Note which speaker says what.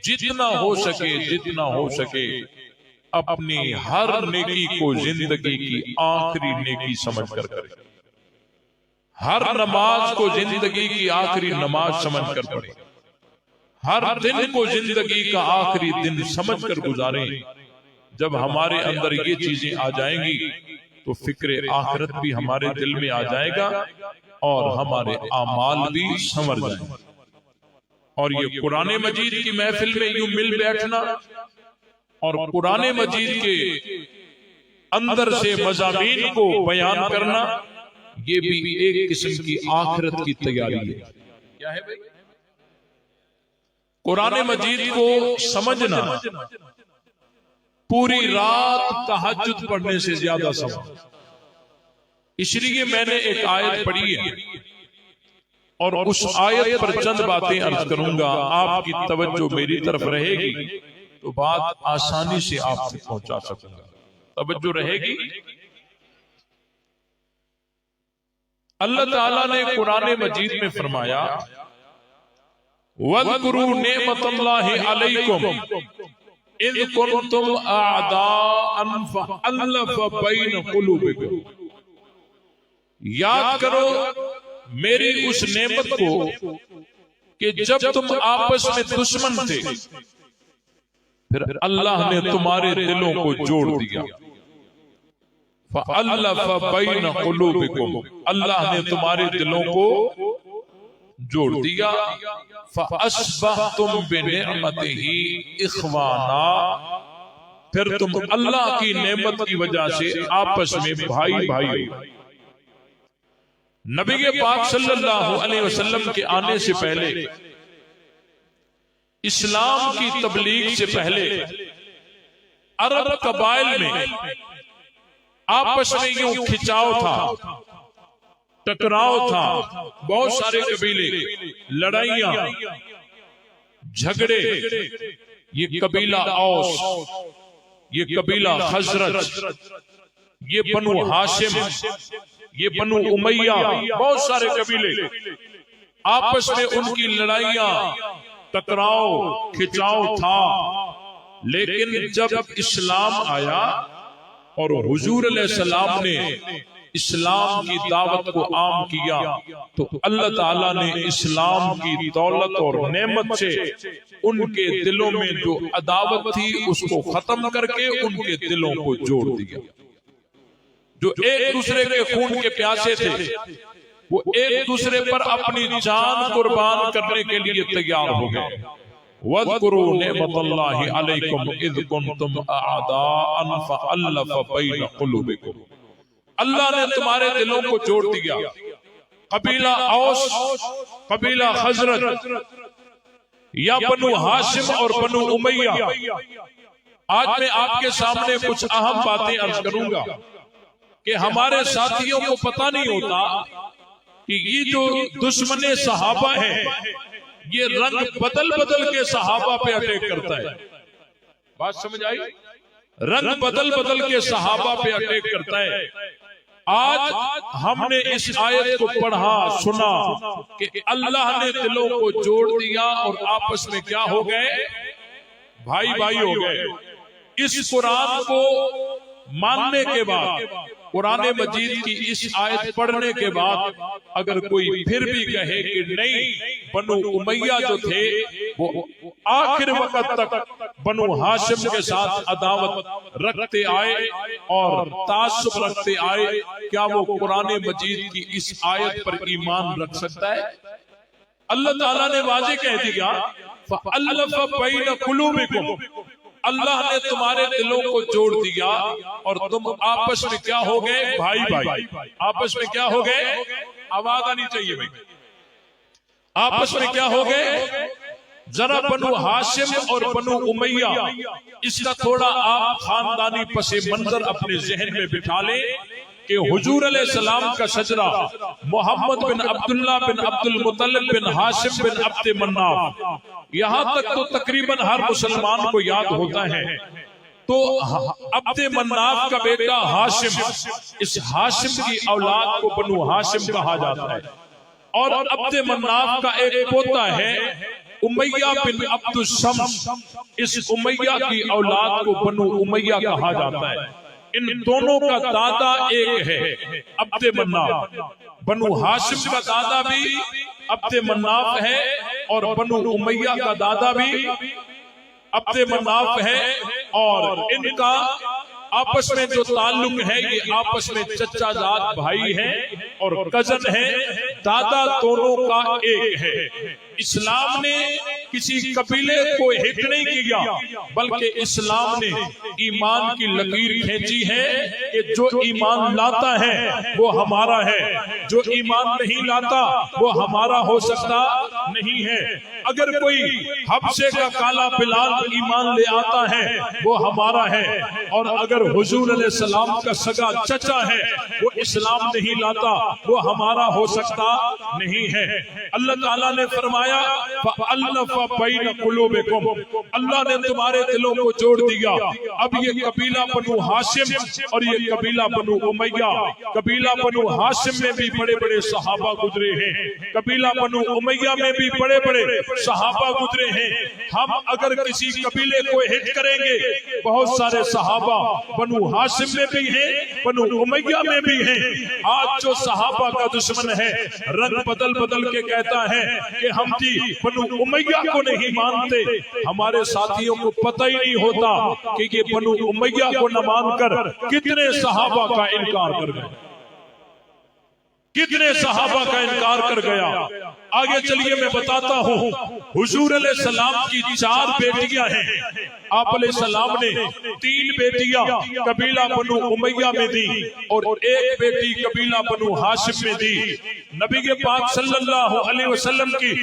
Speaker 1: جتنا ہو سکے اپنی ہر نیکی کو زندگی کی آخری نیکی سمجھ کر کرے، ہر نماز کو زندگی کی آخری نماز سمجھ کر پڑھے، ہر دن کو زندگی کا آخری دن سمجھ کر گزاریں۔ جب ہمارے اندر یہ چیزیں آ جائیں گی تو فکر آخرت بھی ہمارے دل میں آ جائے گا اور ہمارے اعمال بھی سنور جائیں گے۔ اور یہ قرآن مجید کی محفل میں یوں مل بیٹھنا اور قرآن مجید کے اندر سے مضامین کو بیان کرنا، یہ بھی ایک قسم کی آخرت کی تیاری ہے۔ کیا ہے بھائی؟ قرآن مجید کو سمجھنا پوری رات تہجد پڑھنے سے زیادہ ثواب۔ اس لیے میں نے ایک آیت پڑھی ہے اور اس آیت پر چند باتیں عرض کروں گا، آپ کی توجہ میری طرف رہے گی تو بات آسانی سے آپ تک پہنچا سکوں گا۔ توجہ رہے گی۔ اللہ تعالیٰ نے قرآن مجید میں فرمایا وَاذْكُرُوا نِعْمَةَ اللَّهِ عَلَيْكُمْ اِذْ كُنْتُمْ أَعْدَاءً فَأَلَّفَ بَيْنَ قُلُوبِكُمْ۔ یاد کرو میری اس نعمت کو کہ جب تم آپس میں دشمن تھے پھر اللہ نے تمہارے دلوں کو جوڑ دیا۔ فَأَلَّفَ بَيْنَ قُلُوبِكُمْ، اللہ نے تمہارے دلوں کو جوڑ دیا۔ فَأَصْبَحْتُمْ بِنِعْمَتِهِ إِخْوَانًا، پھر تم اللہ کی نعمت کی وجہ سے آپس میں بھائی بھائی ہو۔ نبی پاک صلی اللہ علیہ وسلم کے آنے سے پہلے، اسلام کی تبلیغ سے پہلے، عرب قبائل میں آپس میں یوں کھچاؤ تھا، ٹکراؤ تھا، بہت سارے قبیلے، لڑائیاں، جھگڑے، یہ قبیلہ اوس، یہ قبیلہ خزرج، یہ بنو ہاشم، یہ بنو امیہ، بہت سارے قبیلے، آپس میں ان کی لڑائیاں، ٹکراؤ، کھچاؤ تھا۔ لیکن جب اسلام آیا اور حضور علیہ السلام نے اسلام کی دعوت کو عام کیا تو اللہ تعالیٰ نے اسلام کی دولت اور نعمت سے ان کے دلوں میں جو عداوت تھی اس کو ختم کر کے ان کے دلوں کو جوڑ دیا۔ جو ایک دوسرے کے خون کے پیاسے تھے وہ ایک دوسرے پر اپنی جان قربان کرنے کے لیے تیار ہو گئے۔ وَاذْكُرُوا نِعْمَةَ اللَّهِ عَلَيْكُمْ اِذْ كُنْتُمْ أَعْدَاءً فَأَلَّفَ بَيْنَ قُلُوبِكُمْ، اللہ نے تمہارے دلوں کو جوڑ دیا۔ قبیلہ اوس، قبیلہ خزرج یا بنو ہاشم اور بنو امیہ۔ آج میں آپ کے سامنے کچھ اہم باتیں عرض کروں گا کہ ہمارے ساتھیوں کو پتہ نہیں ہوتا کہ یہ جو دشمن صحابہ ہیں یہ رنگ بدل بدل کے صحابہ پہ اٹیک کرتا ہے۔ بات سمجھ آئی؟ رنگ بدل بدل کے صحابہ پہ اٹیک کرتا ہے۔ آج ہم نے اس آیت کو پڑھا، سنا کہ اللہ نے دلوں کو جوڑ دیا اور آپس میں کیا ہو گئے؟ بھائی بھائی ہو گئے۔ اس قرآن کو ماننے کے بعد، قرآن مجید کی اس آیت پڑھنے کے بعد اگر کوئی پھر بھی کہے کہ نہیں بنو امیہ جو تھے وہ آخر وقت تک بنو ہاشم کے ساتھ عداوت رکھتے آئے اور تعصب رکھتے آئے، کیا وہ قرآن مجید کی اس آیت پر ایمان رکھ سکتا ہے؟ اللہ تعالیٰ نے واضح کہہ دیا فَأَلَّفَ بَيْنَ قُلُوبِكُمْ، اللہ نے تمہارے دلوں کو جوڑ دیا اور تم آپس میں کیا ہو گئے؟ بھائی بھائی۔ آپس میں کیا ہو گئے؟ آواز آنی چاہیے بھائی۔ آپس میں کیا ہو گئے؟ ذرا بنو ہاشم اور بنو امیہ اس کا تھوڑا آپ خاندانی پس منظر اپنے ذہن میں بٹھا لیں کہ حضور علیہ السلام کا شجرہ محمد بن عبداللہ بن عبد المطلب بن ہاشم بن عبد مناف، یہاں تک تو تقریباً ہر مسلمان کو یاد ہوتا ہے۔ تو عبد مناف کا بیٹا ہاشم، اس ہاشم کی اولاد کو بنو ہاشم کہا جاتا ہے، اور عبد مناف کا ایک پوتا ہے امیہ بن عبد الشمس، اس امیہ کی اولاد کو بنو امیہ کہا جاتا ہے۔ ان دونوں کا دادا ایک ہے، عبد مناف۔ بنو ہاشم کا دادا بھی عبد مناف ہے اور بنو امیہ کا دادا بھی عبد مناف ہے، اور ان کا آپس میں جو تعلق ہے یہ آپس میں چچا زاد بھائی ہیں اور کزن ہیں، دادا دونوں کا ایک ہے۔ اسلام نے کسی قبیلے کو ہٹ نہیں کیا، بلکہ اسلام نے ایمان کی لکیر کھینچی ہے کہ جو ایمان لاتا ہے وہ ہمارا ہے، جو ایمان نہیں لاتا وہ ہمارا ہو سکتا نہیں ہے۔ اگر کوئی حبشے کا کالا بلال ایمان لے آتا ہے وہ ہمارا ہے، اور اگر حضور علیہ السلام کا سگا چچا ہے وہ اسلام نہیں لاتا وہ ہمارا ہو سکتا نہیں ہے۔ اللہ تعالیٰ نے فرمایا فَأَلَّفَ بَيْنَ قُلُوبِكُمْ، اللہ نے تمہارے دلوں کو جوڑ دیا۔ اب یہ قبیلہ بنو ہاشم اور یہ قبیلہ بنو امیہ، قبیلہ بنو ہاشم میں بھی بڑے بڑے صحابہ گزرے ہیں، قبیلہ بنو امیہ میں بھی بڑے بڑے صحابہ گزرے ہیں۔ ہم اگر کسی قبیلے کو ہٹ کریں گے، بہت سارے صحابہ بنو ہاشم میں بھی ہیں، بنو امیہ میں بھی ہیں۔ آج جو صحابہ کا دشمن ہے رنگ بدل بدل کے کہتا ہے کہ ہم جی بنو امیہ کو نہیں مانتے، ہمارے ساتھیوں کو پتہ ہی نہیں ہوتا کہ یہ بنو امیہ کو نہ مان کر کتنے صحابہ کا انکار کر گئے، کتنے صحابہ کا انکار کر گیا۔ آگے چلیے میں بتاتا ہوں، حضور علیہ السلام کی 4 بیٹیاں ہیں، آپ علیہ السلام نے 3 بیٹیاں قبیلہ بنو امیہ میں دی اور 1 بیٹی قبیلہ بنو ہاشم میں دی۔ نبی پاک صلی اللہ علیہ وسلم کی